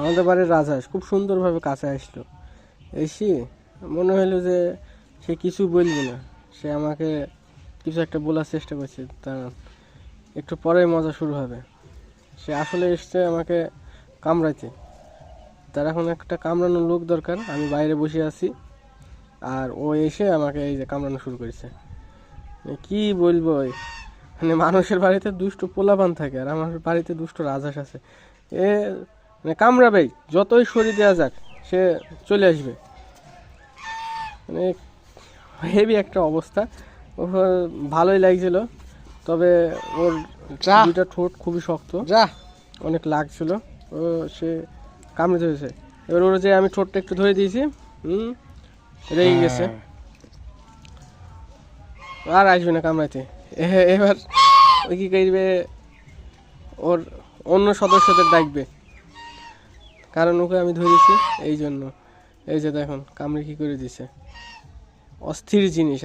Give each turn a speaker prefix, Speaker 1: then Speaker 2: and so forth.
Speaker 1: আমাদের বাড়ির রাজহাঁস খুব সুন্দরভাবে কাছে আসলো। এসে মনে হলো যে সে কিছু বলবে না, সে আমাকে কিছু একটা বলার চেষ্টা করছে। তা একটু পরে মজা শুরু হবে। সে আসলে এসছে আমাকে কামড়াইতে। তার এখন একটা কামড়ানোর লোক দরকার। আমি বাইরে বসে আছি আর ও এসে আমাকে এই যে কামড়ানো শুরু করেছে। কি বলবো, মানে মানুষের বাড়িতে দুষ্ট পোলাপান থাকে আর আমার বাড়িতে দুষ্ট রাজহাঁস আছে। এ মানে কামড়াবেই, যতই সরিয়ে দেওয়া যাক সে চলে আসবে। মানে হেভি একটা অবস্থা। ও ভালোই লাগছিল, তবে ওর দুইটা ঠোঁট খুবই শক্ত, অনেক লাগছিল। ও সে কামড়ে ধরেছে। এবার ওর যে আমি ঠোঁটটা একটু ধরে দিয়েছি, রেগে গেছে, আর আসবে না কামড়াইতে। এবার ওই কী করবে, ওর অন্য সদস্যদের ডাকবে, কারণ ওকে আমি ধরেছি এই জন্য। এই যে দেখুন কামড়ে কী করে দিছে, অস্থির জিনিস।